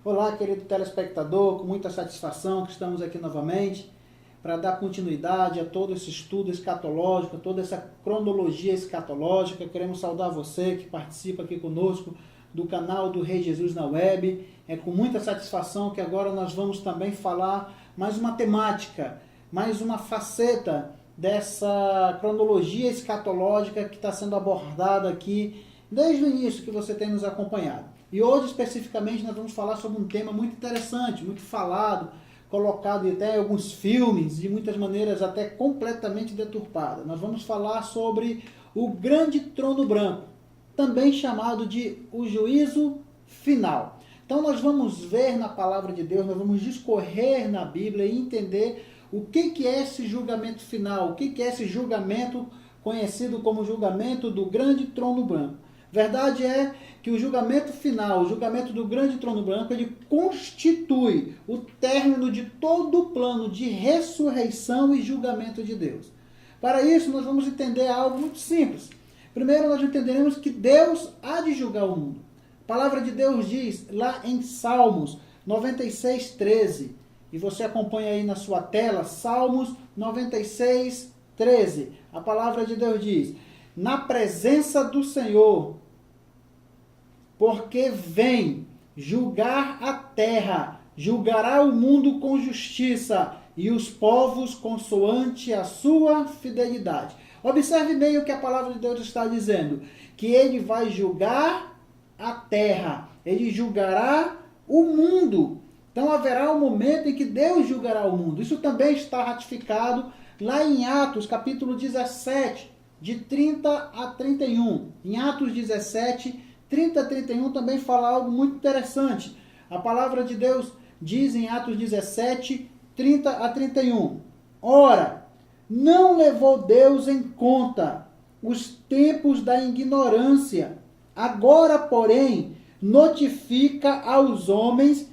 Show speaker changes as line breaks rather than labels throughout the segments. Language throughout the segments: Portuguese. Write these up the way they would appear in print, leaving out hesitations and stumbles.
Olá, querido telespectador, com muita satisfação que estamos aqui novamente para dar continuidade a todo esse estudo escatológico, a toda essa cronologia escatológica. Queremos saudar você que participa aqui conosco do canal do Rei Jesus na web. É com muita satisfação que agora nós vamos também falar mais uma temática, mais uma faceta dessa cronologia escatológica que está sendo abordada aqui desde o início que você tem nos acompanhado. E hoje, especificamente, nós vamos falar sobre um tema muito interessante, muito falado, colocado até em alguns filmes, de muitas maneiras até completamente deturpada. Nós vamos falar sobre o grande trono branco, também chamado de o juízo final. Então nós vamos ver na palavra de Deus, nós vamos discorrer na Bíblia e entender o que é esse julgamento final, o que é esse julgamento conhecido como julgamento do grande trono branco. Verdade é que o julgamento final, o julgamento do grande trono branco, ele constitui o término de todo o plano de ressurreição e julgamento de Deus. Para isso, nós vamos entender algo muito simples. Primeiro, nós entenderemos que Deus há de julgar o mundo. A palavra de Deus diz lá em Salmos 96, 13, e você acompanha aí na sua tela, Salmos 96, 13. A palavra de Deus diz: na presença do Senhor, porque vem julgar a terra, julgará o mundo com justiça e os povos consoante a sua fidelidade. Observe bem o que a palavra de Deus está dizendo, que ele vai julgar a terra, ele julgará o mundo. Então haverá um momento em que Deus julgará o mundo. Isso também está ratificado lá em Atos, capítulo 17, de 30 a 31. Em Atos 17, 30 a 31 também fala algo muito interessante. A palavra de Deus diz em Atos 17, 30 a 31. Ora, não levou Deus em conta os tempos da ignorância. Agora, porém, notifica aos homens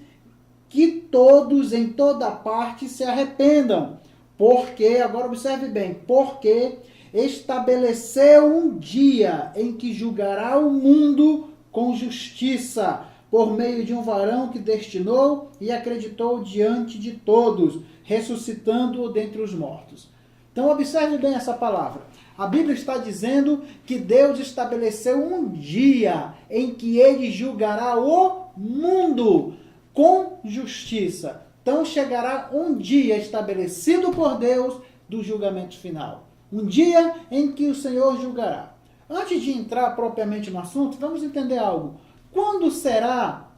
que todos em toda parte se arrependam. Porque, agora observe bem, porque estabeleceu um dia em que julgará o mundo com justiça, por meio de um varão que destinou e acreditou diante de todos, ressuscitando-o dentre os mortos. Então observe bem essa palavra. A Bíblia está dizendo que Deus estabeleceu um dia em que ele julgará o mundo com justiça. Então chegará um dia estabelecido por Deus do julgamento final. Um dia em que o Senhor julgará. Antes de entrar propriamente no assunto, vamos entender algo. Quando será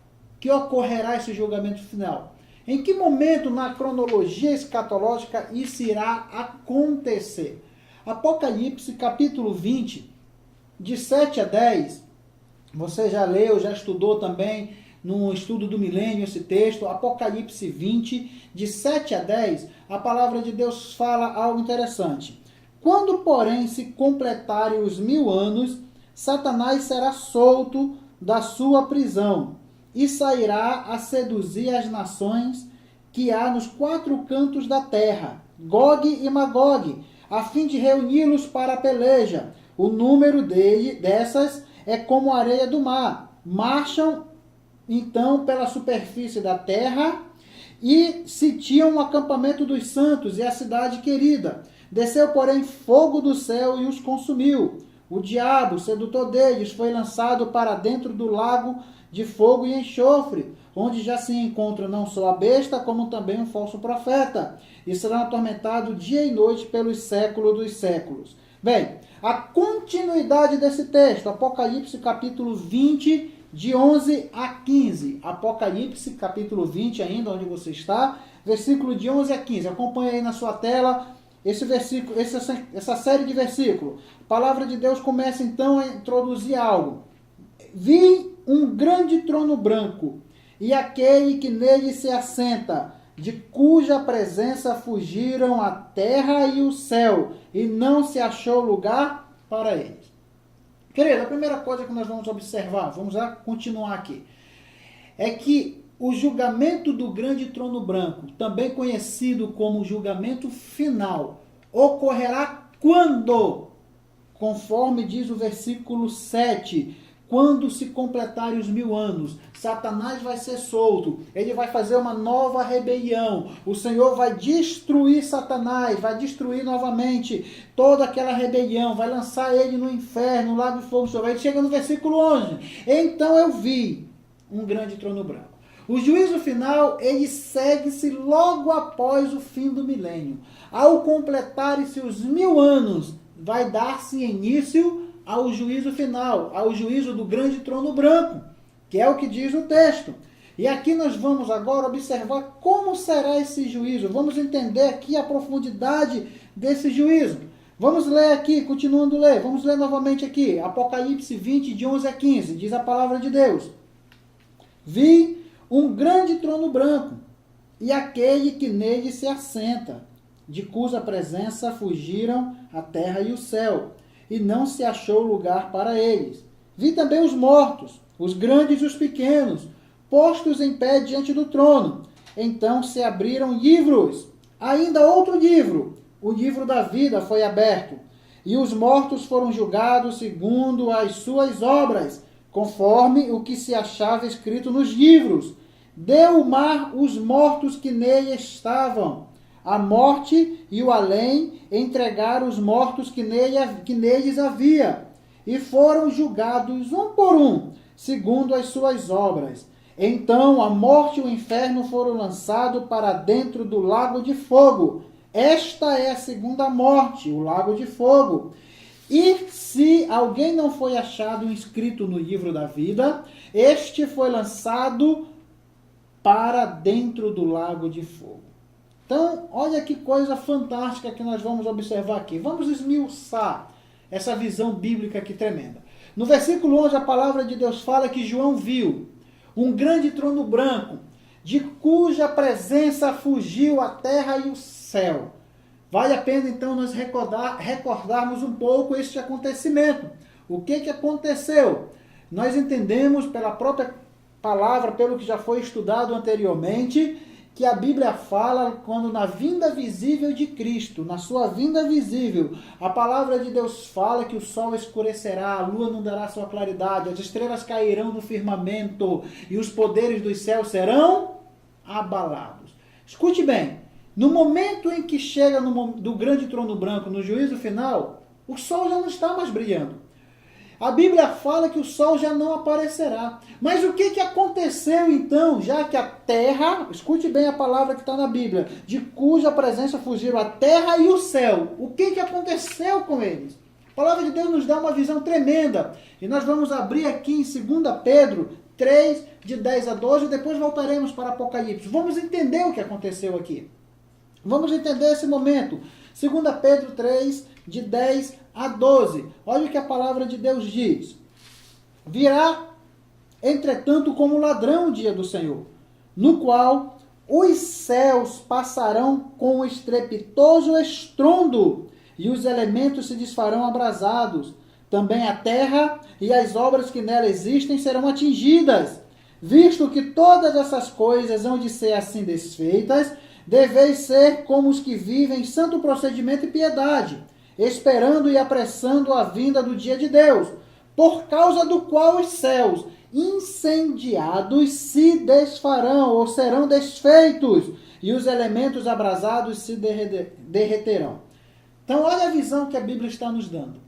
que ocorrerá esse julgamento final? Em que momento na cronologia escatológica isso irá acontecer? Apocalipse capítulo 20, de 7 a 10, você já leu, já estudou também no estudo do milênio esse texto, Apocalipse 20, de 7 a 10, a palavra de Deus fala algo interessante. Quando, porém, se completarem os 1000 anos, Satanás será solto da sua prisão e sairá a seduzir as nações que há nos 4 cantos da terra, Gog e Magog, a fim de reuni-los para a peleja. O número dessas é como a areia do mar. Marcham, então, pela superfície da terra e sitiam o acampamento dos santos e a cidade querida. Desceu, porém, fogo do céu e os consumiu. O diabo, sedutor deles, foi lançado para dentro do lago de fogo e enxofre, onde já se encontra não só a besta, como também um falso profeta, e será atormentado dia e noite pelos séculos dos séculos. Bem, a continuidade desse texto, Apocalipse capítulo 20, de 11 a 15. Apocalipse capítulo 20, ainda onde você está, versículo de 11 a 15. Acompanhe aí na sua tela esse versículo, essa série de versículos. A palavra de Deus começa então a introduzir algo. Vi um grande trono branco, e aquele que nele se assenta, de cuja presença fugiram a terra e o céu, e não se achou lugar para eles. Querido, a primeira coisa que nós vamos observar, vamos lá continuar aqui, é que o julgamento do grande trono branco, também conhecido como julgamento final, ocorrerá quando? Conforme diz o versículo 7, quando se completarem os 1000 anos, Satanás vai ser solto, ele vai fazer uma nova rebelião, o Senhor vai destruir Satanás, vai destruir novamente toda aquela rebelião, vai lançar ele no inferno, no lago de fogo. Aí chega no versículo 11, então eu vi um grande trono branco. O juízo final, ele segue-se logo após o fim do milênio. Ao completarem-se os 1000 anos, vai dar-se início ao juízo final, ao juízo do grande trono branco, que é o que diz o texto. E aqui nós vamos agora observar como será esse juízo. Vamos entender aqui a profundidade desse juízo. Vamos ler aqui, continuando a ler. Vamos ler novamente aqui. Apocalipse 20, de 11 a 15. Diz a palavra de Deus. Vi um grande trono branco, e aquele que nele se assenta, de cuja presença fugiram a terra e o céu, e não se achou lugar para eles. Vi também os mortos, os grandes e os pequenos, postos em pé diante do trono. Então se abriram livros, ainda outro livro, o livro da vida foi aberto, e os mortos foram julgados segundo as suas obras, conforme o que se achava escrito nos livros. Deu o mar os mortos que nele estavam. A morte e o além entregaram os mortos que neles havia, e foram julgados um por um, segundo as suas obras. Então a morte e o inferno foram lançados para dentro do lago de fogo. Esta é a segunda morte, o lago de fogo. E se alguém não foi achado inscrito no livro da vida, este foi lançado para dentro do lago de fogo. Então, olha que coisa fantástica que nós vamos observar aqui. Vamos esmiuçar essa visão bíblica aqui tremenda. No versículo 11, a palavra de Deus fala que João viu um grande trono branco, de cuja presença fugiu a terra e o céu. Vale a pena, então, nós recordarmos um pouco este acontecimento. O que aconteceu? Nós entendemos pela própria palavra, pelo que já foi estudado anteriormente, que a Bíblia fala quando na vinda visível de Cristo, na sua vinda visível, a palavra de Deus fala que o sol escurecerá, a lua não dará sua claridade, as estrelas cairão do firmamento e os poderes dos céus serão abalados. Escute bem, no momento em que chega do grande trono branco, no juízo final, o sol já não está mais brilhando. A Bíblia fala que o sol já não aparecerá. Mas o que aconteceu então, já que a terra, escute bem a palavra que está na Bíblia, de cuja presença fugiram a terra e o céu. O que aconteceu com eles? A palavra de Deus nos dá uma visão tremenda. E nós vamos abrir aqui em 2 Pedro 3, de 10 a 12, e depois voltaremos para Apocalipse. Vamos entender o que aconteceu aqui. Vamos entender esse momento. 2 Pedro 3, de 10 a 12. Olha o que a palavra de Deus diz. Virá, entretanto, como ladrão o dia do Senhor, no qual os céus passarão com estrepitoso estrondo, e os elementos se desfarão abrasados. Também a terra e as obras que nela existem serão atingidas. Visto que todas essas coisas hão de ser assim desfeitas, deveis ser como os que vivem em santo procedimento e piedade, esperando e apressando a vinda do dia de Deus, por causa do qual os céus incendiados se desfarão ou serão desfeitos, e os elementos abrasados se derreterão. Então, olha a visão que a Bíblia está nos dando.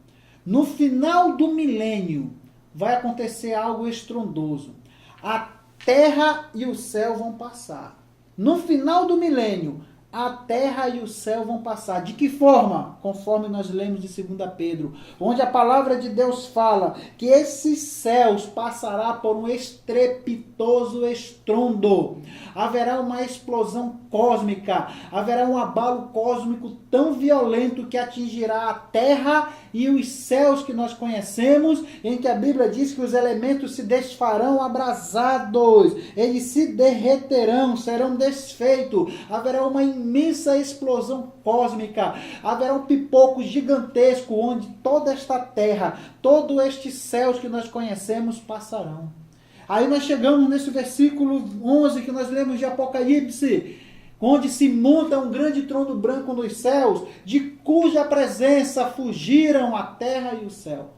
No final do milênio, vai acontecer algo estrondoso. A terra e o céu vão passar. No final do milênio, a terra e o céu vão passar. De que forma? Conforme nós lemos de 2 Pedro, onde a palavra de Deus fala que esses céus passará por um estrepitoso estrondo. Haverá uma explosão cósmica, haverá um abalo cósmico tão violento que atingirá a terra e os céus que nós conhecemos, em que a Bíblia diz que os elementos se desfarão abrasados, eles se derreterão, serão desfeitos, haverá uma imensa explosão cósmica, haverá um pipoco gigantesco onde toda esta terra, todos estes céus que nós conhecemos passarão. Aí nós chegamos nesse versículo 11 que nós lemos de Apocalipse, onde se monta um grande trono branco nos céus, de cuja presença fugiram a terra e o céu.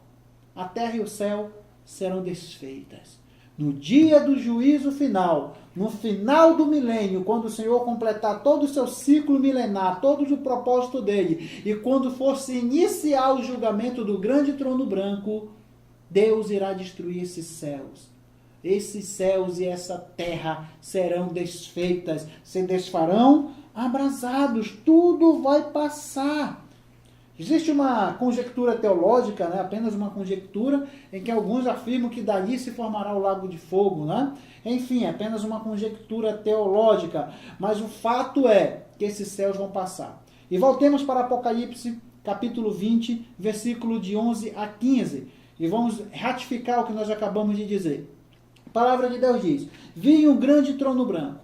A terra e o céu serão desfeitas. No dia do juízo final, no final do milênio, quando o Senhor completar todo o seu ciclo milenar, todo o propósito dele, e quando for se iniciar o julgamento do grande trono branco, Deus irá destruir esses céus. Esses céus e essa terra serão desfeitas, se desfarão abrasados, tudo vai passar. Existe uma conjectura teológica, apenas uma conjectura, em que alguns afirmam que dali se formará o lago de fogo. Enfim, é apenas uma conjectura teológica, mas o fato é que esses céus vão passar. E voltemos para Apocalipse, capítulo 20, versículo de 11 a 15, e vamos ratificar o que nós acabamos de dizer. A palavra de Deus diz: vi um grande trono branco,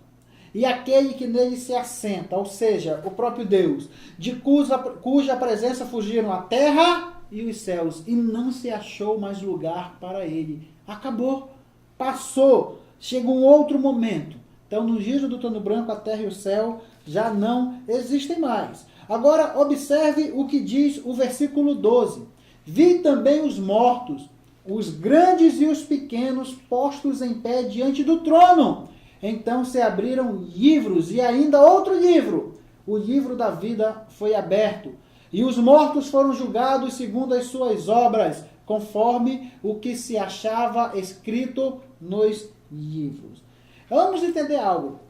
e aquele que nele se assenta, ou seja, o próprio Deus, de cuja presença fugiram a terra e os céus, e não se achou mais lugar para ele. Acabou, passou, chega um outro momento. Então, no giro do trono branco, a terra e o céu já não existem mais. Agora, observe o que diz o versículo 12. Vi também os mortos, os grandes e os pequenos, postos em pé diante do trono. Então se abriram livros, e ainda outro livro. O livro da vida foi aberto. E os mortos foram julgados segundo as suas obras, conforme o que se achava escrito nos livros. Vamos entender algo.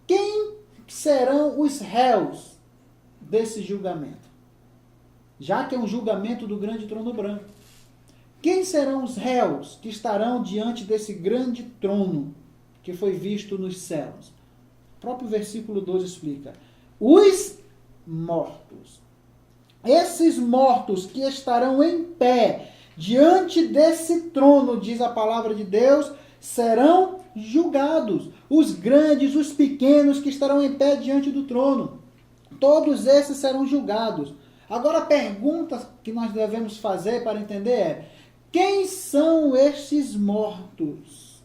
Quem serão os réus desse julgamento? Já que é um julgamento do grande trono branco. Quem serão os réus que estarão diante desse grande trono que foi visto nos céus? O próprio versículo 12 explica. Os mortos. Esses mortos que estarão em pé diante desse trono, diz a palavra de Deus, serão julgados. Os grandes, os pequenos que estarão em pé diante do trono. Todos esses serão julgados. Agora a pergunta que nós devemos fazer para entender é: quem são estes mortos?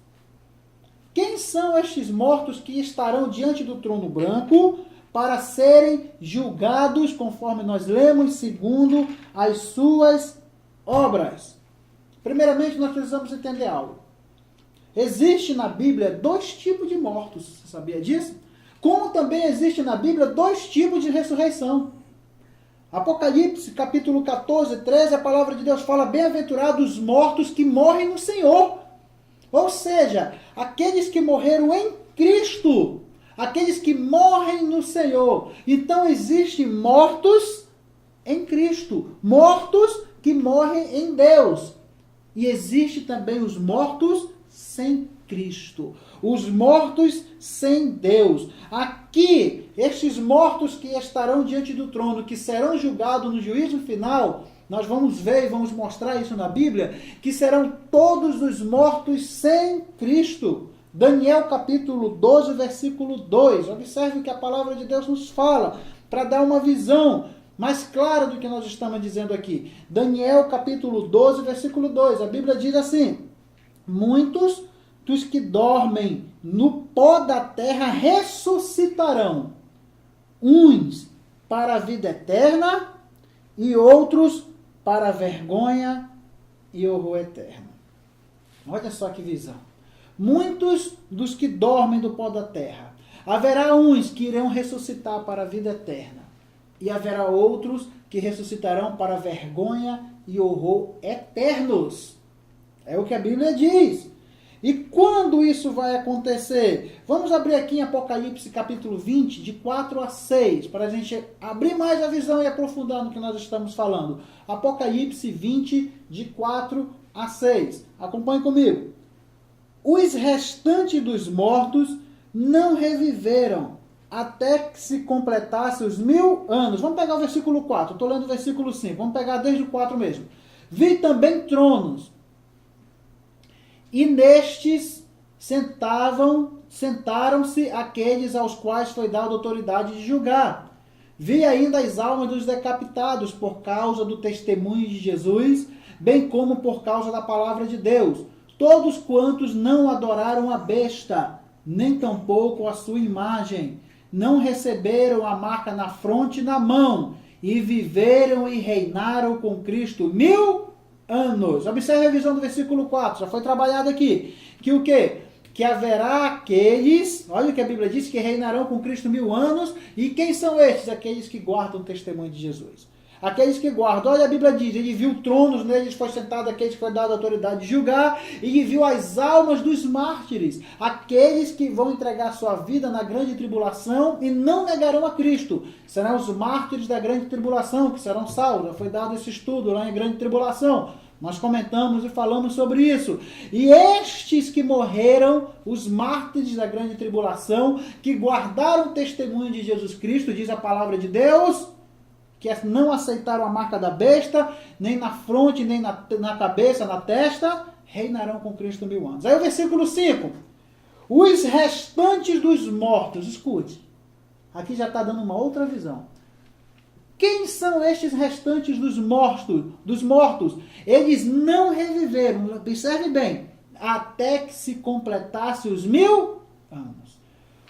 Quem são estes mortos que estarão diante do trono branco para serem julgados, conforme nós lemos, segundo as suas obras? Primeiramente, nós precisamos entender algo. Existe na Bíblia 2 tipos de mortos, você sabia disso? Como também existe na Bíblia 2 tipos de ressurreição. Apocalipse, capítulo 14, 13, a palavra de Deus fala: bem-aventurados os mortos que morrem no Senhor. Ou seja, aqueles que morreram em Cristo, aqueles que morrem no Senhor. Então existem mortos em Cristo, mortos que morrem em Deus. E existe também os mortos sem Cristo, os mortos sem Deus. Aqui, estes mortos que estarão diante do trono, que serão julgados no juízo final, nós vamos ver e vamos mostrar isso na Bíblia, que serão todos os mortos sem Cristo. Daniel capítulo 12, versículo 2. Observe o que a palavra de Deus nos fala, para dar uma visão mais clara do que nós estamos dizendo aqui. Daniel capítulo 12, versículo 2. A Bíblia diz assim: muitos dos que dormem no pó da terra ressuscitarão, uns para a vida eterna e outros para a vergonha e horror eterno. Olha só que visão. Muitos dos que dormem do pó da terra. Haverá uns que irão ressuscitar para a vida eterna. E haverá outros que ressuscitarão para a vergonha e horror eternos. É o que a Bíblia diz. E quando isso vai acontecer? Vamos abrir aqui em Apocalipse capítulo 20, de 4 a 6, para a gente abrir mais a visão e aprofundar no que nós estamos falando. Apocalipse 20, de 4 a 6. Acompanhe comigo. Os restantes dos mortos não reviveram até que se completasse os 1000 anos. Vamos pegar o versículo 4, estou lendo o versículo 5, vamos pegar desde o 4 mesmo. Vi também tronos, e nestes sentaram-se aqueles aos quais foi dada autoridade de julgar. Vi ainda as almas dos decapitados por causa do testemunho de Jesus, bem como por causa da palavra de Deus. Todos quantos não adoraram a besta, nem tampouco a sua imagem, não receberam a marca na fronte e na mão, e viveram e reinaram com Cristo 1000 anos. Observe a visão do versículo 4, já foi trabalhado aqui. Que o quê? Que haverá aqueles, olha o que a Bíblia diz, que reinarão com Cristo 1000 anos. E quem são estes? Aqueles que guardam o testemunho de Jesus. Aqueles que guardam, olha a Bíblia diz, ele viu tronos, neles foi sentado aqueles que foi dado a autoridade de julgar, e viu as almas dos mártires, aqueles que vão entregar sua vida na grande tribulação e não negarão a Cristo. Serão os mártires da grande tribulação, que serão salvos. Já foi dado esse estudo lá em grande tribulação. Nós comentamos e falamos sobre isso. E estes que morreram, os mártires da grande tribulação, que guardaram o testemunho de Jesus Cristo, diz a palavra de Deus, que não aceitaram a marca da besta, nem na fronte, nem na cabeça, na testa, reinarão com Cristo 1000 anos. Aí o versículo 5. Os restantes dos mortos, escute, aqui já está dando uma outra visão. Quem são estes restantes dos mortos? Eles não reviveram, observe bem, até que se completasse os 1000 anos.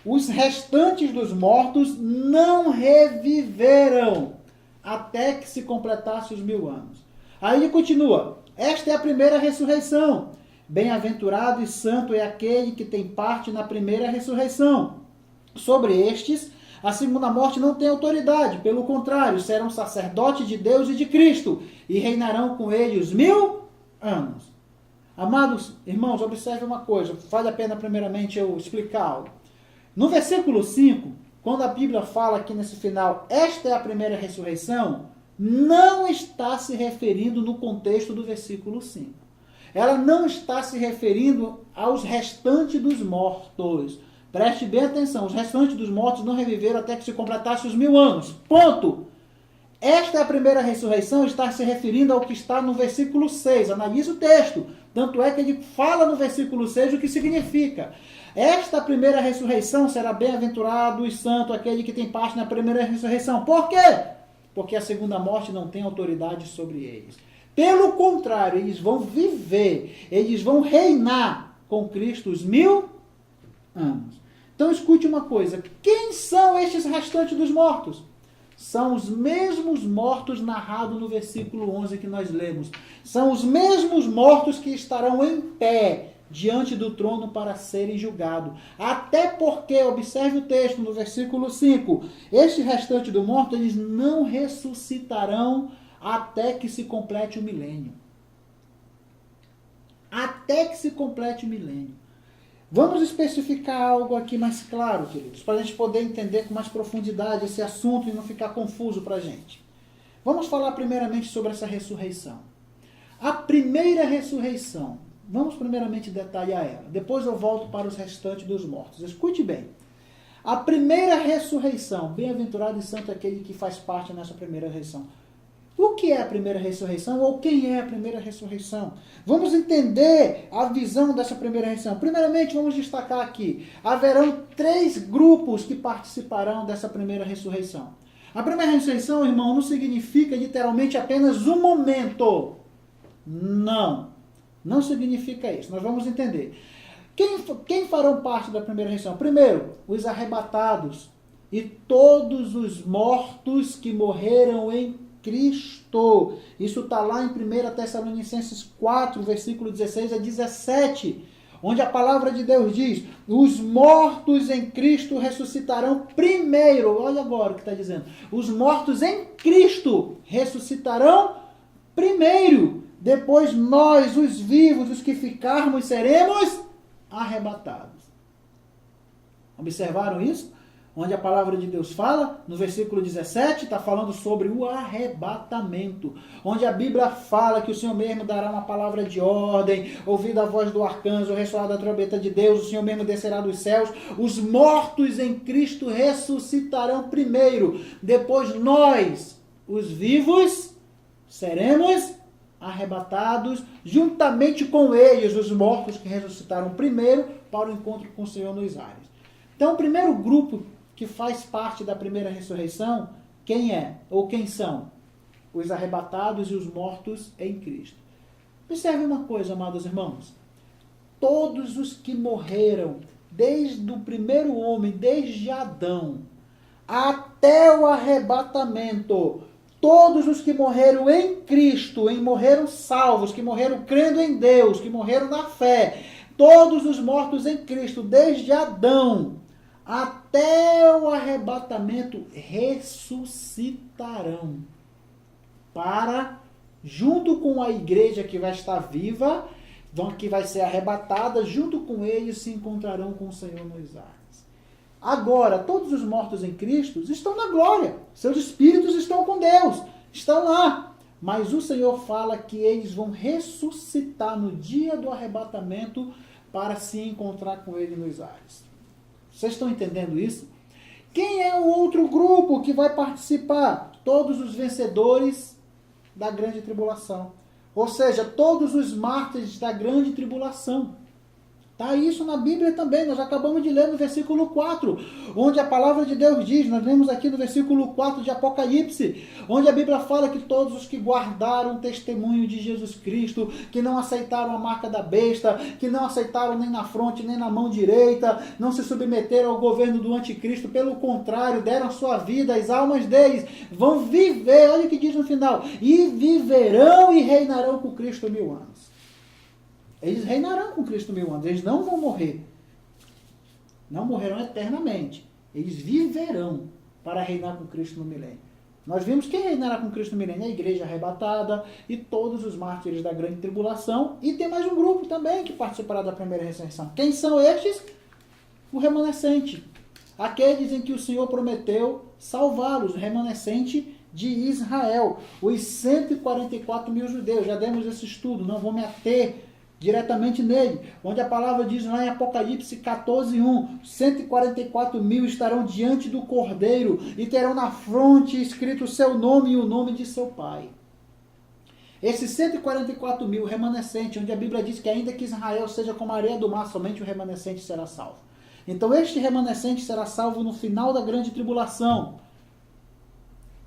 Os restantes dos mortos não reviveram até que se completasse os 1000 anos. Aí ele continua, esta é a primeira ressurreição. Bem-aventurado e santo é aquele que tem parte na primeira ressurreição. Sobre estes, a segunda morte não tem autoridade, pelo contrário, serão sacerdotes de Deus e de Cristo, e reinarão com ele os 1000 anos. Amados irmãos, observe uma coisa, vale a pena primeiramente eu explicar algo. No versículo 5, quando a Bíblia fala aqui nesse final, esta é a primeira ressurreição, não está se referindo no contexto do versículo 5. Ela não está se referindo aos restantes dos mortos. Preste bem atenção, os restantes dos mortos não reviveram até que se completasse os 1000 anos. Ponto! Esta é a primeira ressurreição, está se referindo ao que está no versículo 6. Analise o texto. Tanto é que ele fala no versículo 6 o que significa. Esta primeira ressurreição será bem-aventurado e santo aquele que tem parte na primeira ressurreição. Por quê? Porque a segunda morte não tem autoridade sobre eles. Pelo contrário, eles vão viver, eles vão reinar com Cristo os 1000 anos. Então escute uma coisa, quem são estes restantes dos mortos? São os mesmos mortos narrados no versículo 11 que nós lemos. São os mesmos mortos que estarão em pé diante do trono para serem julgados. Até porque, observe o texto no versículo 5, este restante do morto, eles não ressuscitarão até que se complete o milênio. Até que se complete o milênio. Vamos especificar algo aqui mais claro, queridos, para a gente poder entender com mais profundidade esse assunto e não ficar confuso para a gente. Vamos falar primeiramente sobre essa ressurreição. A primeira ressurreição, vamos primeiramente detalhar ela, depois eu volto para os restantes dos mortos. Escute bem. A primeira ressurreição, bem-aventurado e santo é aquele que faz parte nessa primeira ressurreição. O que é a primeira ressurreição ou quem é a primeira ressurreição? Vamos entender a visão dessa primeira ressurreição. Primeiramente, vamos destacar aqui. Haverão 3 grupos que participarão dessa primeira ressurreição. A primeira ressurreição, irmão, não significa literalmente apenas um momento. Não significa isso. Nós vamos entender. Quem farão parte da primeira ressurreição? Primeiro, os arrebatados e todos os mortos que morreram em Cristo. Isso está lá em 1 Tessalonicenses 4, versículo 16 a 17, onde a palavra de Deus diz, os mortos em Cristo ressuscitarão primeiro. Olha agora o que está dizendo. Os mortos em Cristo ressuscitarão primeiro. Depois nós, os vivos, os que ficarmos, seremos arrebatados. Observaram isso? Onde a palavra de Deus fala, no versículo 17, está falando sobre o arrebatamento. Onde a Bíblia fala que o Senhor mesmo dará uma palavra de ordem, ouvida a voz do arcanjo, o ressoar da trombeta de Deus, o Senhor mesmo descerá dos céus. Os mortos em Cristo ressuscitarão primeiro. Depois nós, os vivos, seremos arrebatados, juntamente com eles, os mortos que ressuscitaram primeiro, para o encontro com o Senhor nos ares. Então, o primeiro grupo que faz parte da primeira ressurreição, quem é? Ou quem são? Os arrebatados e os mortos em Cristo. Observe uma coisa, amados irmãos. Todos os que morreram, desde o primeiro homem, desde Adão, até o arrebatamento, Todos os que morreram em Cristo, morreram salvos, que morreram crendo em Deus, que morreram na fé, todos os mortos em Cristo, desde Adão até o arrebatamento, ressuscitarão para, junto com a igreja que vai estar viva, que vai ser arrebatada, junto com eles se encontrarão com o Senhor nos ares. Agora, todos os mortos em Cristo estão na glória. Seus espíritos estão com Deus, estão lá. Mas o Senhor fala que eles vão ressuscitar no dia do arrebatamento para se encontrar com Ele nos ares. Vocês estão entendendo isso? Quem é o outro grupo que vai participar? Todos os vencedores da grande tribulação. Ou seja, todos os mártires da grande tribulação. Está isso na Bíblia também, nós acabamos de ler no versículo 4, onde a palavra de Deus diz, nós lemos aqui no versículo 4 de Apocalipse, onde a Bíblia fala que todos os que guardaram o testemunho de Jesus Cristo, que não aceitaram a marca da besta, que não aceitaram nem na fronte, nem na mão direita, não se submeteram ao governo do anticristo, pelo contrário, deram sua vida, as almas deles vão viver, olha o que diz no final, e viverão e reinarão com Cristo 1000 anos. Eles reinarão com Cristo 1000 anos. Eles não vão morrer. Não morrerão eternamente. Eles viverão para reinar com Cristo no milênio. Nós vimos quem reinará com Cristo no milênio. A igreja arrebatada e todos os mártires da grande tribulação. E tem mais um grupo também que participará da primeira ressurreição. Quem são estes? O remanescente. Aqueles em que o Senhor prometeu salvá-los. O remanescente de Israel. Os 144 mil judeus. Já demos esse estudo. Não vou me ater diretamente nele, onde a palavra diz lá em Apocalipse 14:1, 144 mil estarão diante do Cordeiro e terão na fronte escrito o seu nome e o nome de seu pai. Esses 144 mil remanescentes, onde a Bíblia diz que ainda que Israel seja como a areia do mar, somente o remanescente será salvo. Então este remanescente será salvo no final da grande tribulação.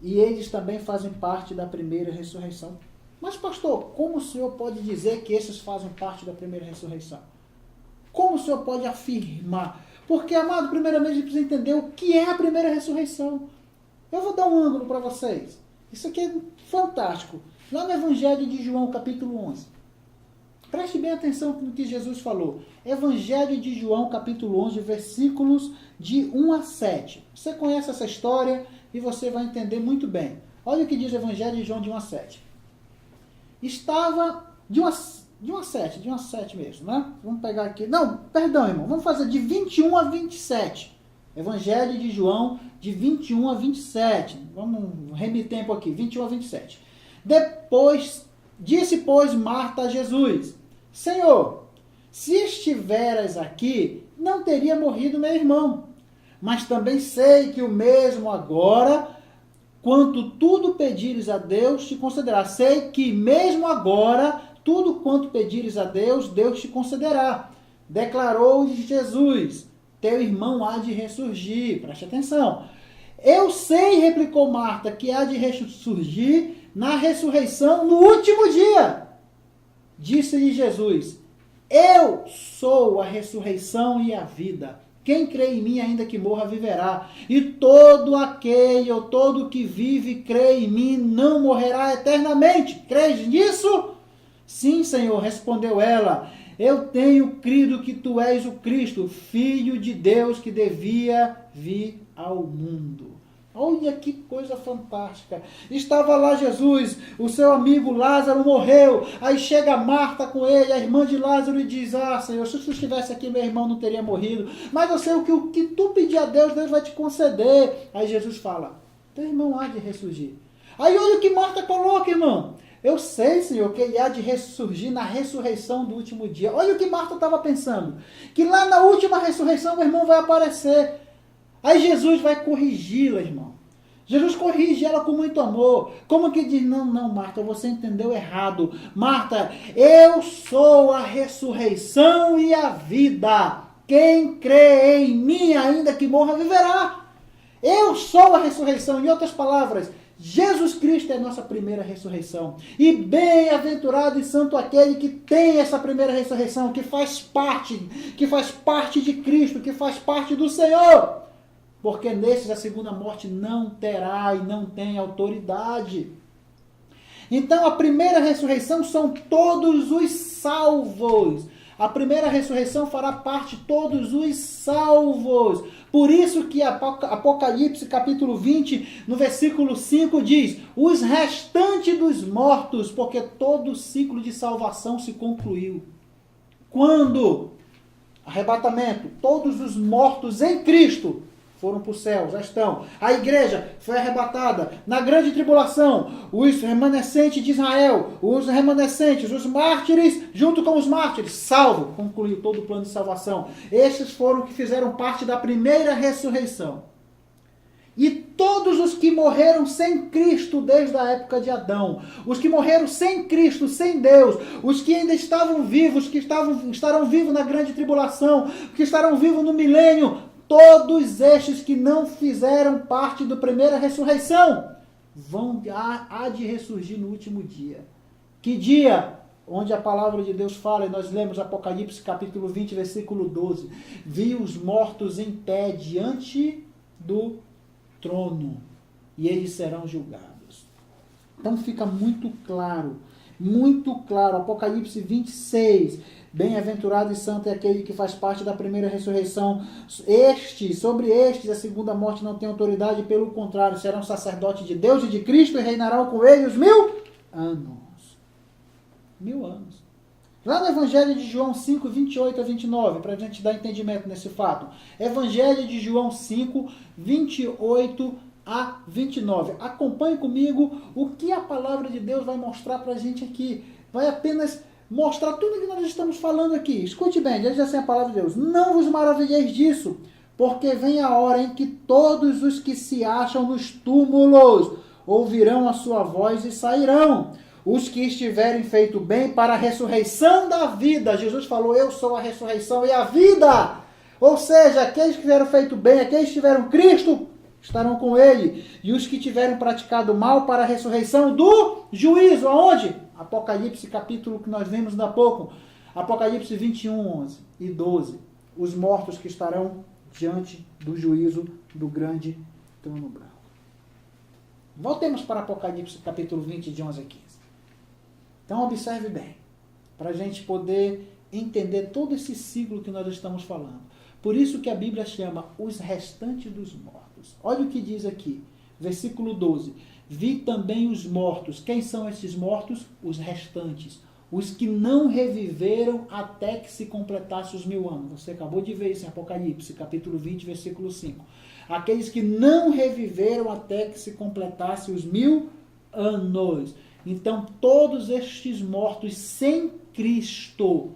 E eles também fazem parte da primeira ressurreição. Mas, pastor, como o senhor pode dizer que esses fazem parte da primeira ressurreição? Como o senhor pode afirmar? Porque, amado, primeiramente a gente precisa entender o que é a primeira ressurreição. Eu vou dar um ângulo para vocês. Isso aqui é fantástico. Lá no Evangelho de João, capítulo 11. Preste bem atenção no que Jesus falou. Evangelho de João, capítulo 11, versículos de 1 a 7. Você conhece essa história e você vai entender muito bem. Olha o que diz o Evangelho de João de 1 a 7. Estava de 1 a 7 mesmo, né? Vamos pegar aqui. Não, perdão, irmão. Vamos fazer de 21 a 27. Evangelho de João, de 21 a 27. Vamos remir tempo aqui, 21 a 27. Depois, disse, pois, Marta a Jesus: Senhor, se estiveras aqui, não teria morrido meu irmão. Mas também sei que o mesmo agora, quanto tudo pedires a Deus, te concederá. Sei que mesmo agora, tudo quanto pedires a Deus, Deus te concederá. Declarou Jesus: teu irmão há de ressurgir. Preste atenção. Eu sei, replicou Marta, que há de ressurgir na ressurreição no último dia. Disse-lhe Jesus: eu sou a ressurreição e a vida. Quem crê em mim, ainda que morra, viverá. E todo aquele ou todo que vive e crê em mim não morrerá eternamente. Crês nisso? Sim, Senhor, respondeu ela. Eu tenho crido que tu és o Cristo, Filho de Deus, que devia vir ao mundo. Olha que coisa fantástica. Estava lá Jesus, o seu amigo Lázaro morreu. Aí chega Marta com ele, a irmã de Lázaro, e diz: ah, Senhor, se tu estivesse aqui, meu irmão não teria morrido. Mas eu sei o que tu pedir a Deus, Deus vai te conceder. Aí Jesus fala: teu irmão há de ressurgir. Aí olha o que Marta coloca, irmão. Eu sei, Senhor, que ele há de ressurgir na ressurreição do último dia. Olha o que Marta estava pensando. Que lá na última ressurreição, meu irmão vai aparecer. Aí Jesus vai corrigi-la, irmão. Jesus corrige ela com muito amor. Como que diz? Não, Marta, você entendeu errado. Marta, eu sou a ressurreição e a vida. Quem crê em mim, ainda que morra, viverá. Eu sou a ressurreição. Em outras palavras, Jesus Cristo é a nossa primeira ressurreição. E bem-aventurado e santo aquele que tem essa primeira ressurreição, que faz parte de Cristo, que faz parte do Senhor. porque nesses a segunda morte não terá e não tem autoridade. Então, a primeira ressurreição são todos os salvos. A primeira ressurreição fará parte de todos os salvos. Por isso que Apocalipse capítulo 20, no versículo 5 diz, os restantes dos mortos, porque todo o ciclo de salvação se concluiu. Quando? Arrebatamento. Todos os mortos em Cristo foram para o céu, já estão. A igreja foi arrebatada. Na grande tribulação, os remanescentes de Israel, os remanescentes, os mártires, junto com os mártires, salvo. Concluiu todo o plano de salvação. Estes foram que fizeram parte da primeira ressurreição. E todos os que morreram sem Cristo desde a época de Adão, os que morreram sem Cristo, sem Deus, os que ainda estavam vivos, que estarão vivos na grande tribulação, que estarão vivos no milênio, todos estes que não fizeram parte da primeira ressurreição há de ressurgir no último dia. Que dia? Onde a palavra de Deus fala, e nós lemos Apocalipse capítulo 20, versículo 12. Vi os mortos em pé diante do trono, e eles serão julgados. Então fica muito claro, Apocalipse 26, bem-aventurado e santo é aquele que faz parte da primeira ressurreição. Sobre estes a segunda morte não tem autoridade, pelo contrário, serão sacerdotes de Deus e de Cristo e reinarão com ele os 1000 anos. 1000 anos. Lá no Evangelho de João 5, 28 a 29, para a gente dar entendimento nesse fato. Evangelho de João 5, 28 a 29. Acompanhe comigo o que a palavra de Deus vai mostrar para a gente aqui. Vai apenas mostrar tudo o que nós estamos falando aqui. Escute bem, diz assim a palavra de Deus. Não vos maravilheis disso, porque vem a hora em que todos os que se acham nos túmulos ouvirão a sua voz e sairão. Os que estiverem feito bem para a ressurreição da vida. Jesus falou, eu sou a ressurreição e a vida. Ou seja, aqueles que tiveram feito bem, aqueles que tiveram Cristo, estarão com ele. E os que tiverem praticado mal para a ressurreição do juízo. Aonde? Apocalipse, capítulo que nós vimos há pouco. Apocalipse 21, 11 e 12. Os mortos que estarão diante do juízo do grande trono branco. Voltemos para Apocalipse, capítulo 20, de 11 a 15. Então, observe bem, para a gente poder entender todo esse ciclo que nós estamos falando. Por isso que a Bíblia chama os restantes dos mortos. Olha o que diz aqui, versículo 12. Vi também os mortos. Quem são esses mortos? Os restantes. Os que não reviveram até que se completasse os 1000 anos. Você acabou de ver isso em Apocalipse, capítulo 20, versículo 5. Aqueles que não reviveram até que se completasse os 1000 anos. Então, todos estes mortos sem Cristo,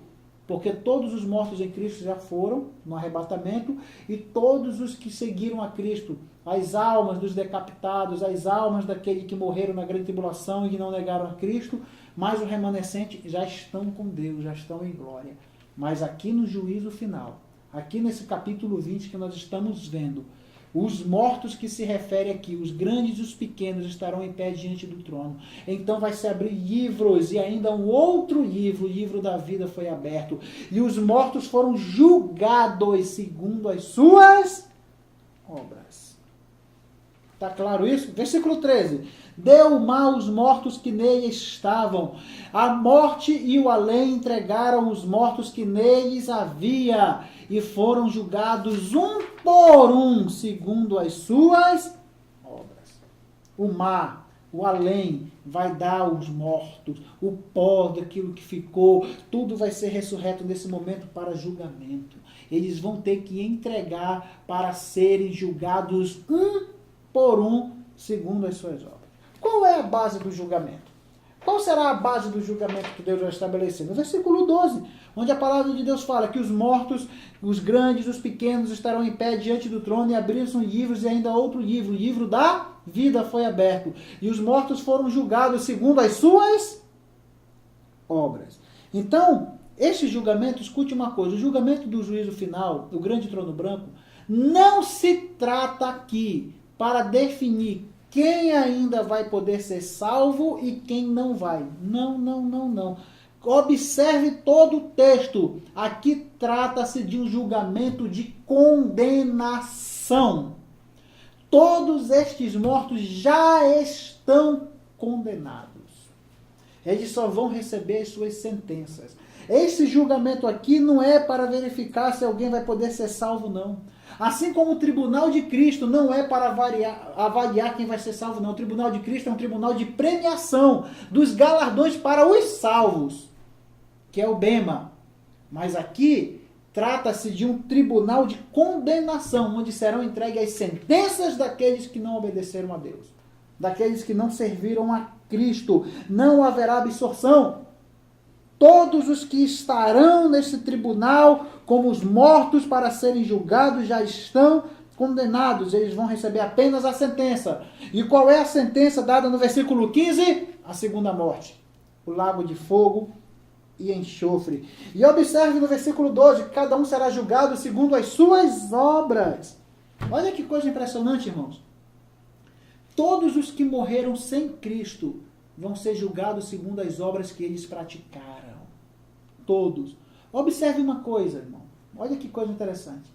porque todos os mortos em Cristo já foram no arrebatamento, e todos os que seguiram a Cristo, as almas dos decapitados, as almas daqueles que morreram na grande tribulação e que não negaram a Cristo, mas o remanescente já estão com Deus, já estão em glória. Mas aqui no juízo final, aqui nesse capítulo 20 que nós estamos vendo, os mortos que se refere aqui, os grandes e os pequenos, estarão em pé diante do trono. Então vai se abrir livros, e ainda um outro livro, o livro da vida foi aberto. E os mortos foram julgados segundo as suas obras. Está claro isso? Versículo 13. Deu mal os mortos que nele estavam. A morte e o além entregaram os mortos que neles havia, e foram julgados um por um, segundo as suas obras. O mar, o além, vai dar os mortos, o pó daquilo que ficou, tudo vai ser ressurreto nesse momento para julgamento. Eles vão ter que entregar para serem julgados um por um, segundo as suas obras. Qual é a base do julgamento? Qual será a base do julgamento que Deus vai estabelecer? No versículo 12, onde a palavra de Deus fala que os mortos, os grandes, os pequenos, estarão em pé diante do trono, e abriram-se livros, e ainda outro livro, o livro da vida foi aberto. E os mortos foram julgados segundo as suas obras. Então, este julgamento, escute uma coisa, o julgamento do juízo final, do grande trono branco, não se trata aqui para definir quem ainda vai poder ser salvo e quem não vai. Não. Observe todo o texto. Aqui trata-se de um julgamento de condenação. todos estes mortos já estão condenados. Eles só vão receber as suas sentenças. Esse julgamento aqui não é para verificar se alguém vai poder ser salvo, não. Assim como o tribunal de Cristo não é para avaliar quem vai ser salvo, não. O tribunal de Cristo é um tribunal de premiação dos galardões para os salvos, que é o bema. Mas aqui trata-se de um tribunal de condenação, onde serão entregues as sentenças daqueles que não obedeceram a Deus, daqueles que não serviram a Cristo. Não haverá absorção. Todos os que estarão nesse tribunal como os mortos para serem julgados já estão condenados. Eles vão receber apenas a sentença. E qual é a sentença dada no versículo 15? A segunda morte. O lago de fogo e enxofre. E observe no versículo 12, que cada um será julgado segundo as suas obras. Olha que coisa impressionante, irmãos. Todos os que morreram sem Cristo vão ser julgados segundo as obras que eles praticaram. Todos. Observe uma coisa, irmão. Olha que coisa interessante.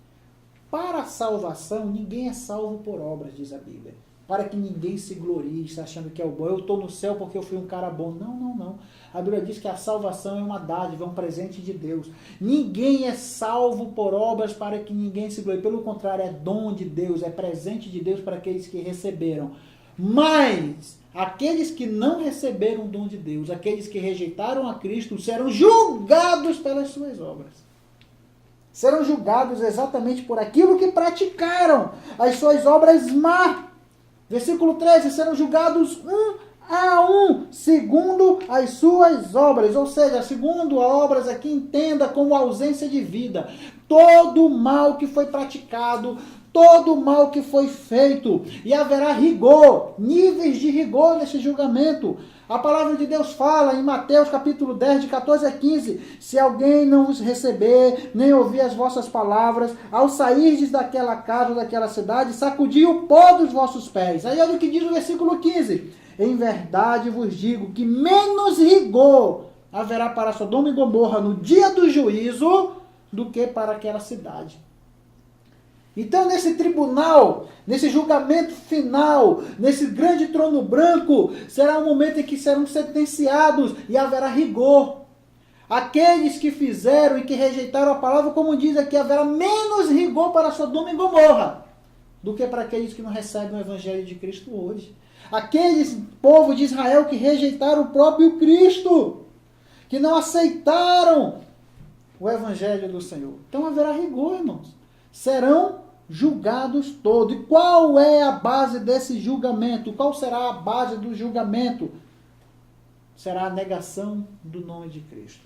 Para a salvação, ninguém é salvo por obras, diz a Bíblia. Para que ninguém se glorie, está achando que é o bom. Eu estou no céu porque eu fui um cara bom. Não, não, não. A Bíblia diz que a salvação é uma dádiva, é um presente de Deus. Ninguém é salvo por obras para que ninguém se glorie. Pelo contrário, é dom de Deus, é presente de Deus para aqueles que receberam. Mas aqueles que não receberam o dom de Deus, aqueles que rejeitaram a Cristo, serão julgados pelas suas obras. Serão julgados exatamente por aquilo que praticaram, as suas obras má. Versículo 13, serão julgados um a um, segundo as suas obras. Ou seja, segundo obras aqui, entenda como ausência de vida. Todo o mal que foi praticado, todo o mal que foi feito, e haverá rigor, níveis de rigor nesse julgamento. A palavra de Deus fala em Mateus capítulo 10, de 14 a 15, se alguém não vos receber, nem ouvir as vossas palavras, ao sairdes daquela casa ou daquela cidade, sacudi o pó dos vossos pés. Aí olha o que diz o versículo 15, em verdade vos digo que menos rigor haverá para Sodoma e Gomorra no dia do juízo, do que para aquela cidade. Então, nesse tribunal, nesse julgamento final, nesse grande trono branco, será um momento em que serão sentenciados e haverá rigor. Aqueles que fizeram e que rejeitaram a palavra, como diz aqui, haverá menos rigor para Sodoma e Gomorra do que para aqueles que não recebem o evangelho de Cristo hoje. Aqueles povo de Israel que rejeitaram o próprio Cristo, que não aceitaram o evangelho do Senhor. Então haverá rigor, irmãos. Serão julgados todos. E qual é a base desse julgamento? Qual será a base do julgamento? Será a negação do nome de Cristo.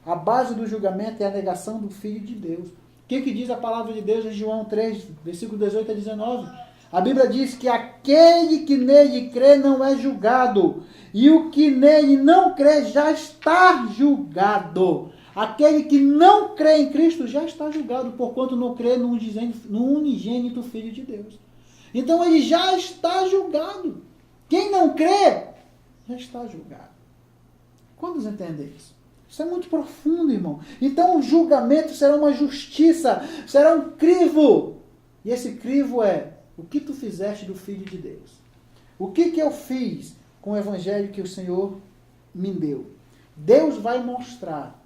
A base do julgamento é a negação do Filho de Deus. O que diz a palavra de Deus em João 3, versículo 18 a 19? A Bíblia diz que aquele que nele crê não é julgado, e o que nele não crê já está julgado. Aquele que não crê em Cristo já está julgado, porquanto não crê no unigênito Filho de Deus. Então ele já está julgado. Quem não crê, já está julgado. Quantos entendem isso? Isso é muito profundo, irmão. Então o julgamento será uma justiça, será um crivo. E esse crivo é o que tu fizeste do Filho de Deus. O que eu fiz com o evangelho que o Senhor me deu. Deus vai mostrar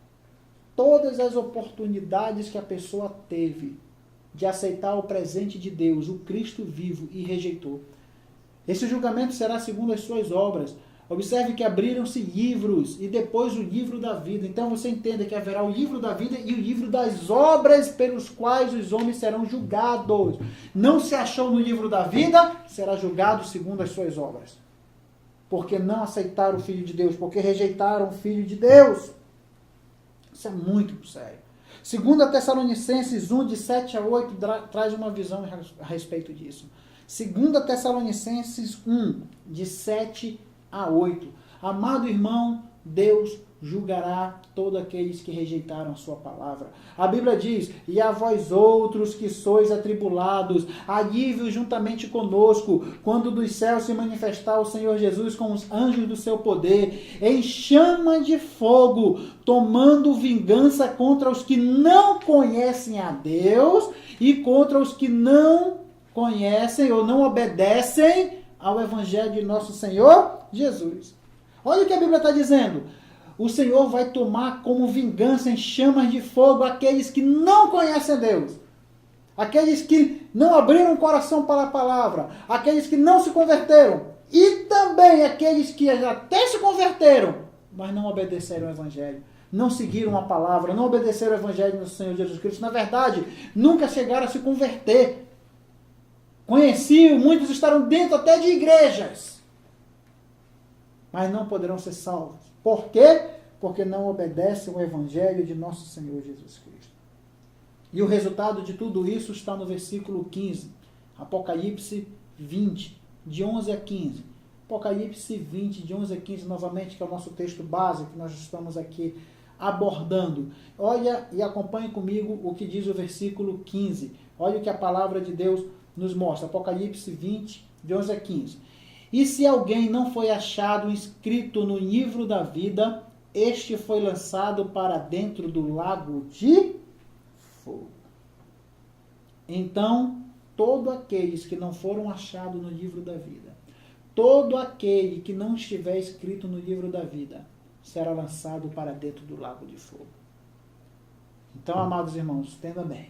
todas as oportunidades que a pessoa teve de aceitar o presente de Deus, o Cristo vivo, e rejeitou. Esse julgamento será segundo as suas obras. Observe que abriram-se livros e depois o livro da vida. Então você entenda que haverá o livro da vida e o livro das obras pelos quais os homens serão julgados. Não se achou no livro da vida, será julgado segundo as suas obras. Porque não aceitaram o Filho de Deus, porque rejeitaram o Filho de Deus. Isso é muito sério. 2 Tessalonicenses 1, de 7 a 8, traz uma visão a respeito disso. 2 Tessalonicenses 1, de 7 a 8. Amado irmão, Deus julgará todos aqueles que rejeitaram a sua palavra. A Bíblia diz, e a vós outros que sois atribulados, alívio juntamente conosco, quando dos céus se manifestar o Senhor Jesus com os anjos do seu poder, em chama de fogo, tomando vingança contra os que não conhecem a Deus e contra os que não conhecem ou não obedecem ao Evangelho de nosso Senhor Jesus. Olha o que a Bíblia está dizendo. O Senhor vai tomar como vingança em chamas de fogo aqueles que não conhecem Deus. Aqueles que não abriram o coração para a palavra. Aqueles que não se converteram. E também aqueles que até se converteram, mas não obedeceram ao Evangelho. Não seguiram a palavra, não obedeceram ao Evangelho do Senhor Jesus Cristo. Na verdade, nunca chegaram a se converter. Conheciam, muitos estarão dentro até de igrejas, mas não poderão ser salvos. Por quê? Porque não obedecem ao Evangelho de nosso Senhor Jesus Cristo. E o resultado de tudo isso está no versículo 15, Apocalipse 20, de 11 a 15. Apocalipse 20, de 11 a 15, novamente, que é o nosso texto básico que nós estamos aqui abordando. Olha e acompanhe comigo o que diz o versículo 15. Olha o que a palavra de Deus nos mostra. Apocalipse 20, de 11 a 15. E se alguém não foi achado inscrito no livro da vida, este foi lançado para dentro do lago de fogo. Então, todos aqueles que não foram achados no livro da vida, todo aquele que não estiver escrito no livro da vida, será lançado para dentro do lago de fogo. Então, amados irmãos, entenda bem.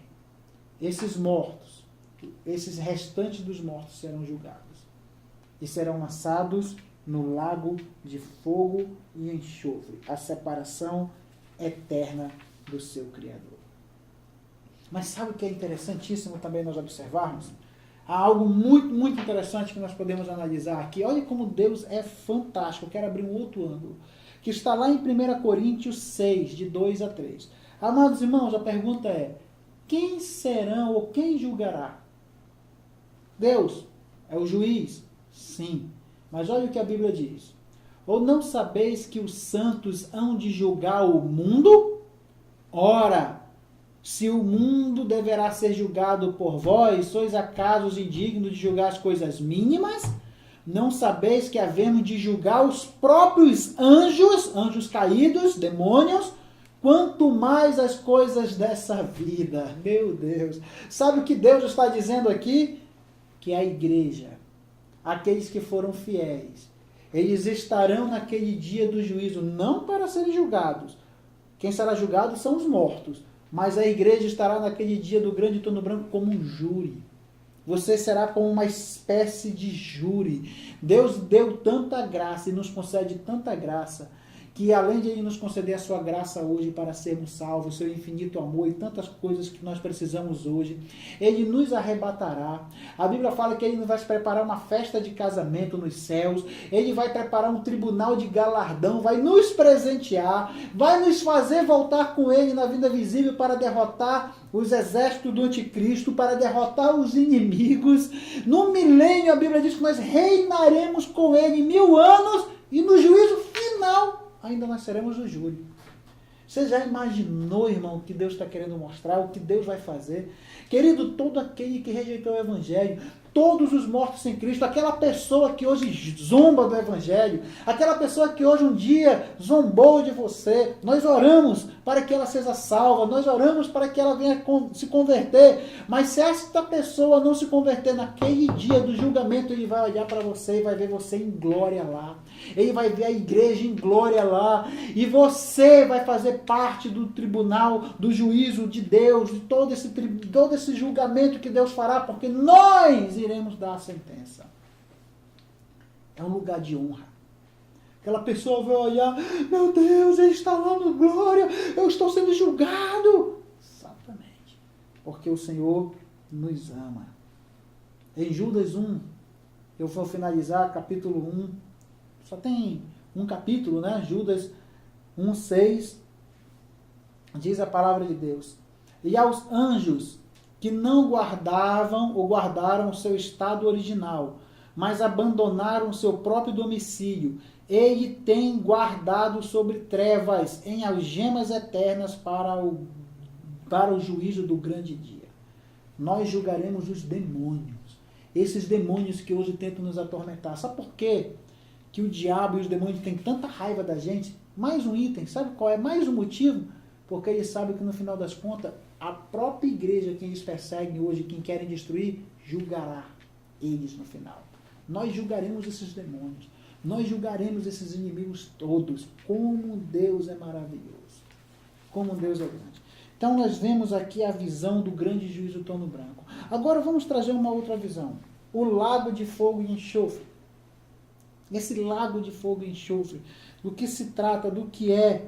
Esses mortos, esses restantes dos mortos serão julgados e serão lançados no lago de fogo e enxofre, a separação eterna do seu Criador. Mas sabe o que é interessantíssimo também nós observarmos? Há algo muito, muito interessante que nós podemos analisar aqui. Olha como Deus é fantástico. Eu quero abrir um outro ângulo, que está lá em 1 Coríntios 6, de 2 a 3. Amados irmãos, a pergunta é: quem serão ou quem julgará? Deus é o juiz? Sim. Mas olha o que a Bíblia diz. Ou não sabeis que os santos hão de julgar o mundo? Ora, se o mundo deverá ser julgado por vós, sois acaso indignos de julgar as coisas mínimas? Não sabeis que havemos de julgar os próprios anjos, anjos caídos, demônios, quanto mais as coisas dessa vida. Meu Deus! Sabe o que Deus está dizendo aqui? Que a igreja, aqueles que foram fiéis, eles estarão naquele dia do juízo, não para serem julgados. Quem será julgado são os mortos. Mas a igreja estará naquele dia do grande trono branco como um júri. Você será como uma espécie de júri. Deus deu tanta graça e nos concede tanta graça, que além de Ele nos conceder a sua graça hoje para sermos salvos, o seu infinito amor e tantas coisas que nós precisamos hoje, Ele nos arrebatará. A Bíblia fala que Ele vai preparar uma festa de casamento nos céus, Ele vai preparar um tribunal de galardão, vai nos presentear, vai nos fazer voltar com Ele na vida visível para derrotar os exércitos do anticristo, para derrotar os inimigos. No milênio, a Bíblia diz que nós reinaremos com Ele 1000 anos e no juízo final ainda nós seremos o júri. Você já imaginou, irmão, o que Deus está querendo mostrar, o que Deus vai fazer? Querido, todo aquele que rejeitou o Evangelho, todos os mortos em Cristo, aquela pessoa que hoje zomba do Evangelho, aquela pessoa que hoje um dia zombou de você, nós oramos para que ela seja salva, nós oramos para que ela venha se converter, mas se esta pessoa não se converter naquele dia do julgamento, ele vai olhar para você e vai ver você em glória lá, ele vai ver a igreja em glória lá, e você vai fazer parte do tribunal, do juízo de Deus, de todo esse julgamento que Deus fará, porque nós iremos dar a sentença. É um lugar de honra. Aquela pessoa vai olhar, meu Deus, ele está lá no glória, eu estou sendo julgado. Exatamente. Porque o Senhor nos ama. Em Judas 1, eu vou finalizar capítulo 1, só tem um capítulo, né? Judas 1:6, diz a palavra de Deus: e aos anjos que não guardavam ou guardaram o seu estado original, mas abandonaram o seu próprio domicílio, ele tem guardado sobre trevas em algemas eternas para o juízo do grande dia. Nós julgaremos os demônios, esses demônios que hoje tentam nos atormentar. Sabe por quê que o diabo e os demônios têm tanta raiva da gente? Mais um item, sabe qual é? Mais um motivo? Porque eles sabem que no final das contas, a própria igreja, quem eles perseguem hoje, quem querem destruir, julgará eles no final. Nós julgaremos esses demônios. Nós julgaremos esses inimigos todos. Como Deus é maravilhoso. Como Deus é grande. Então nós vemos aqui a visão do grande juízo trono branco. Agora vamos trazer uma outra visão. O lago de fogo e enxofre. Esse lago de fogo e enxofre. Do que se trata, do que é.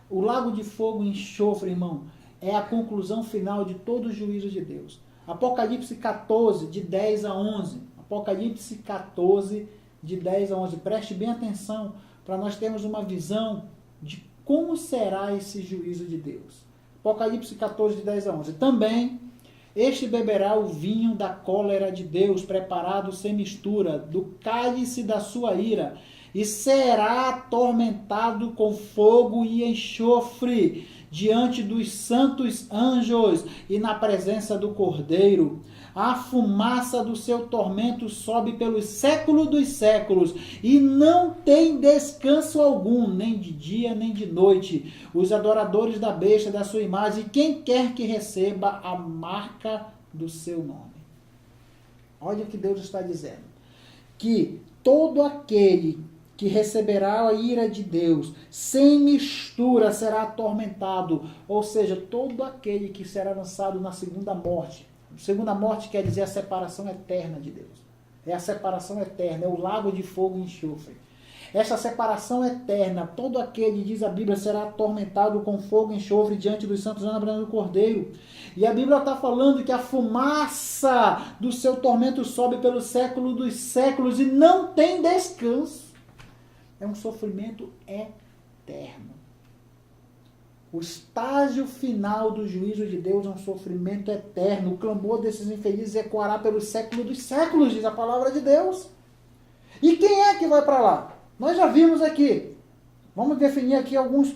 O lago de fogo e enxofre, irmão, é a conclusão final de todo o juízo de Deus. Apocalipse 14, de 10 a 11. Apocalipse 14, de 10 a 11. Preste bem atenção para nós termos uma visão de como será esse juízo de Deus. Apocalipse 14, de 10 a 11. Também, este beberá o vinho da cólera de Deus, preparado sem mistura, do cálice da sua ira, e será atormentado com fogo e enxofre, diante dos santos anjos e na presença do Cordeiro. A fumaça do seu tormento sobe pelos séculos dos séculos, e não tem descanso algum, nem de dia nem de noite. Os adoradores da besta, da sua imagem, quem quer que receba a marca do seu nome. Olha o que Deus está dizendo. Que todo aquele que receberá a ira de Deus, sem mistura, será atormentado. Ou seja, todo aquele que será lançado na segunda morte. Segunda morte quer dizer a separação eterna de Deus. É a separação eterna, é o lago de fogo e enxofre. Essa separação eterna, todo aquele, diz a Bíblia, será atormentado com fogo e enxofre diante dos santos anjos do Cordeiro. E a Bíblia está falando que a fumaça do seu tormento sobe pelo século dos séculos e não tem descanso. É um sofrimento eterno. O estágio final do juízo de Deus é um sofrimento eterno. O clamor desses infelizes ecoará pelos séculos dos séculos, diz a palavra de Deus. E quem é que vai para lá? Nós já vimos aqui. Vamos definir aqui alguns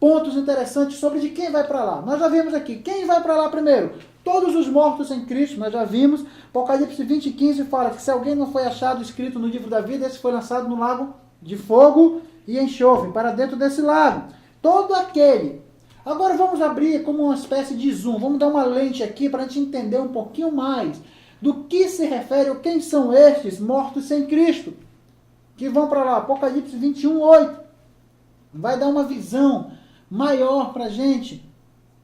pontos interessantes sobre de quem vai para lá. Nós já vimos aqui. Quem vai para lá primeiro? Todos os mortos em Cristo, nós já vimos. Apocalipse 20, 15 fala que se alguém não foi achado escrito no livro da vida, esse foi lançado no lago de fogo e enxofre, para dentro desse lago. Todo aquele. Agora vamos abrir como uma espécie de zoom. Vamos dar uma lente aqui para a gente entender um pouquinho mais do que se refere ou quem são estes mortos sem Cristo. Que vão para lá. Apocalipse 21, 8. Vai dar uma visão maior para a gente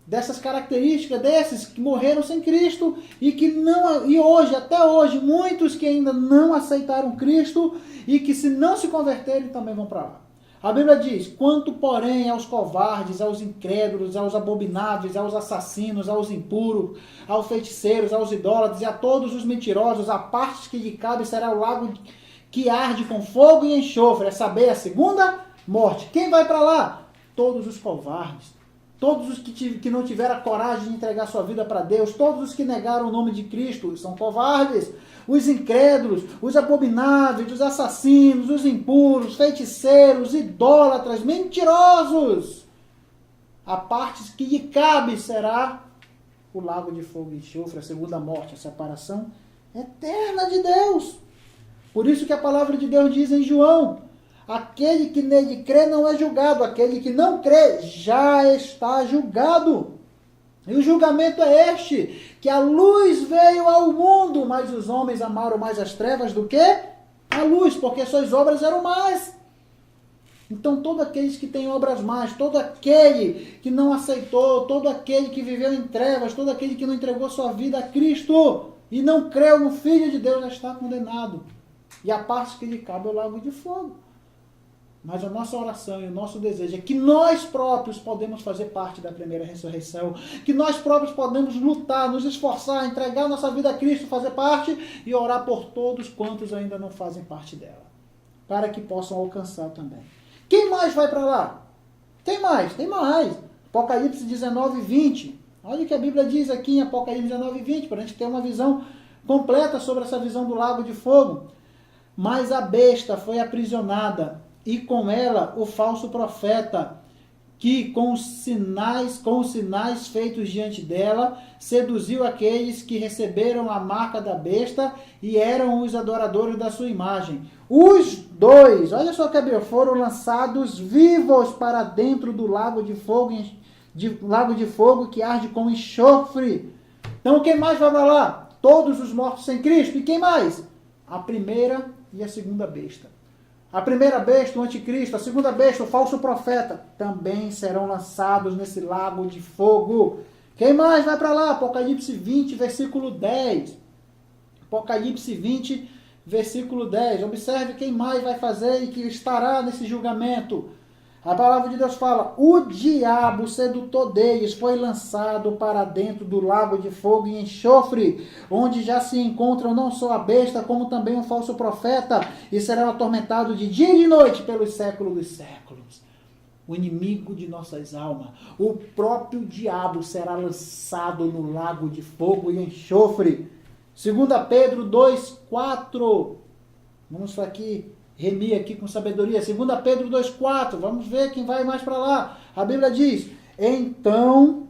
dessas características desses que morreram sem Cristo e que não, e hoje, até hoje, muitos que ainda não aceitaram Cristo e que se não se converterem também vão para lá. A Bíblia diz, quanto porém aos covardes, aos incrédulos, aos abomináveis, aos assassinos, aos impuros, aos feiticeiros, aos idólatras e a todos os mentirosos, a parte que lhe cabe será o lago que arde com fogo e enxofre, é saber, a segunda morte. Quem vai para lá? Todos os covardes. Todos os que não tiveram a coragem de entregar sua vida para Deus, todos os que negaram o nome de Cristo são covardes. Os incrédulos, os abomináveis, os assassinos, os impuros, feiticeiros, idólatras, mentirosos. A parte que lhe cabe será o lago de fogo e enxofre, a segunda morte, a separação eterna de Deus. Por isso que a palavra de Deus diz em João, aquele que nele crê não é julgado, aquele que não crê já está julgado. E o julgamento é este, que a luz veio ao mundo, mas os homens amaram mais as trevas do que a luz, porque suas obras eram más. Então, todos aqueles que têm obras más, todo aquele que não aceitou, todo aquele que viveu em trevas, todo aquele que não entregou sua vida a Cristo e não creu no Filho de Deus, já está condenado. E a parte que lhe cabe é o lago de fogo. Mas a nossa oração e o nosso desejo é que nós próprios podemos fazer parte da primeira ressurreição, que nós próprios podemos lutar, nos esforçar, entregar nossa vida a Cristo, fazer parte e orar por todos quantos ainda não fazem parte dela, para que possam alcançar também. Quem mais vai para lá? Tem mais. Apocalipse 19, 20. Olha o que a Bíblia diz aqui em Apocalipse 19, 20, para a gente ter uma visão completa sobre essa visão do lago de fogo. Mas a besta foi aprisionada, e com ela o falso profeta, que com os sinais feitos diante dela, seduziu aqueles que receberam a marca da besta e eram os adoradores da sua imagem. Os dois, olha só que foram lançados vivos para dentro do lago de fogo lago de fogo que arde com enxofre. Então quem mais vai para lá? Todos os mortos sem Cristo. E quem mais? A primeira e a segunda besta. A primeira besta, o anticristo, a segunda besta, o falso profeta, também serão lançados nesse lago de fogo. Quem mais vai para lá? Apocalipse 20, versículo 10. Apocalipse 20, versículo 10. Observe quem mais vai fazer e que estará nesse julgamento. A palavra de Deus fala: o diabo, sedutor deles, foi lançado para dentro do lago de fogo e enxofre, onde já se encontram não só a besta, como também um falso profeta, e será atormentado de dia e de noite pelos séculos dos séculos. O inimigo de nossas almas, o próprio diabo, será lançado no lago de fogo e enxofre. 2 Pedro 2,4. Vamos aqui remir aqui com sabedoria. 2 Pedro 2,4. Vamos ver quem vai mais para lá. A Bíblia diz: então,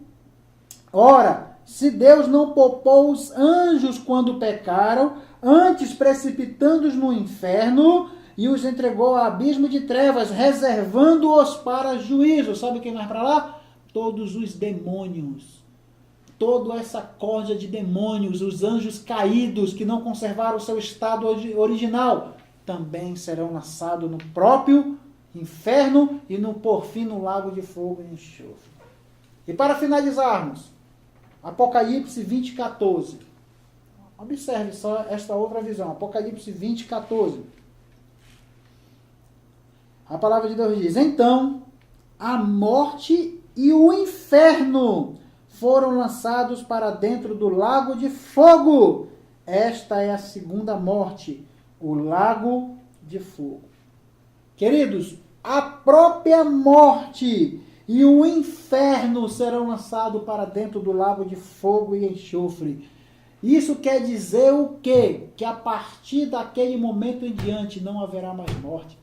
ora, se Deus não poupou os anjos quando pecaram, antes precipitando-os no inferno, e os entregou ao abismo de trevas, reservando-os para juízo. Sabe quem vai para lá? Todos os demônios. Toda essa corja de demônios, os anjos caídos que não conservaram o seu estado original, também serão lançados no próprio inferno e por fim no lago de fogo e enxofre. E para finalizarmos, Apocalipse 20, 14. Observe só esta outra visão. Apocalipse 20, 14. A palavra de Deus diz: então a morte e o inferno foram lançados para dentro do lago de fogo. Esta é a segunda morte, o lago de fogo. Queridos, a própria morte e o inferno serão lançados para dentro do lago de fogo e enxofre. Isso quer dizer o quê? Que a partir daquele momento em diante não haverá mais morte.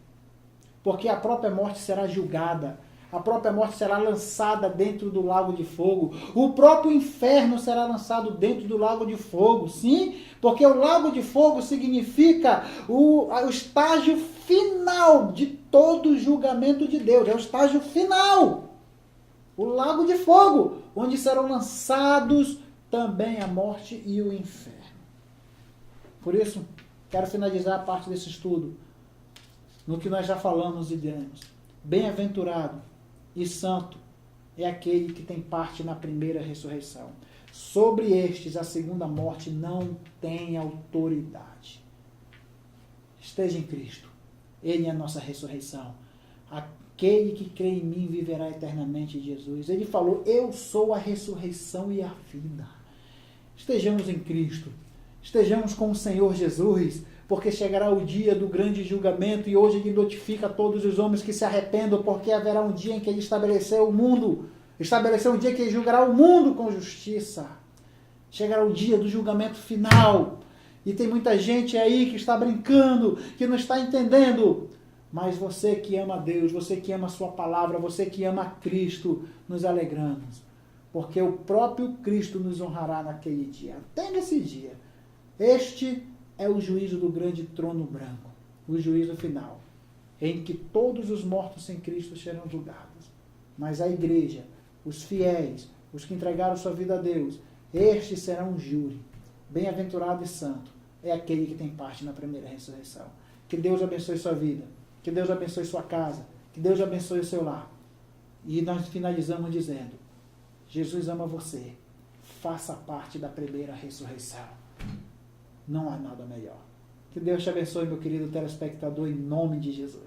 Porque a própria morte será julgada. A própria morte será lançada dentro do lago de fogo. O próprio inferno será lançado dentro do lago de fogo. Sim, porque o lago de fogo significa o estágio final de todo o julgamento de Deus. É o estágio final. O lago de fogo, onde serão lançados também a morte e o inferno. Por isso, quero finalizar a parte desse estudo no que nós já falamos e demos. Bem-aventurado e santo é aquele que tem parte na primeira ressurreição. Sobre estes, a segunda morte não tem autoridade. Esteja em Cristo. Ele é a nossa ressurreição. Aquele que crê em mim viverá eternamente em Jesus. Ele falou: eu sou a ressurreição e a vida. Estejamos em Cristo. Estejamos com o Senhor Jesus, porque chegará o dia do grande julgamento e hoje ele notifica a todos os homens que se arrependam, porque haverá um dia em que ele estabeleceu o mundo, estabeleceu um dia que ele julgará o mundo com justiça. Chegará o dia do julgamento final. E tem muita gente aí que está brincando, que não está entendendo. Mas você que ama a Deus, você que ama a sua palavra, você que ama a Cristo, nos alegramos. Porque o próprio Cristo nos honrará naquele dia. Até nesse dia. Este é o juízo do grande trono branco, o juízo final, em que todos os mortos sem Cristo serão julgados. Mas a igreja, os fiéis, os que entregaram sua vida a Deus, estes serão um júri. Bem-aventurado e santo é aquele que tem parte na primeira ressurreição. Que Deus abençoe sua vida, que Deus abençoe sua casa, que Deus abençoe o seu lar. E nós finalizamos dizendo: Jesus ama você, faça parte da primeira ressurreição. Não há nada melhor. Que Deus te abençoe, meu querido telespectador, em nome de Jesus.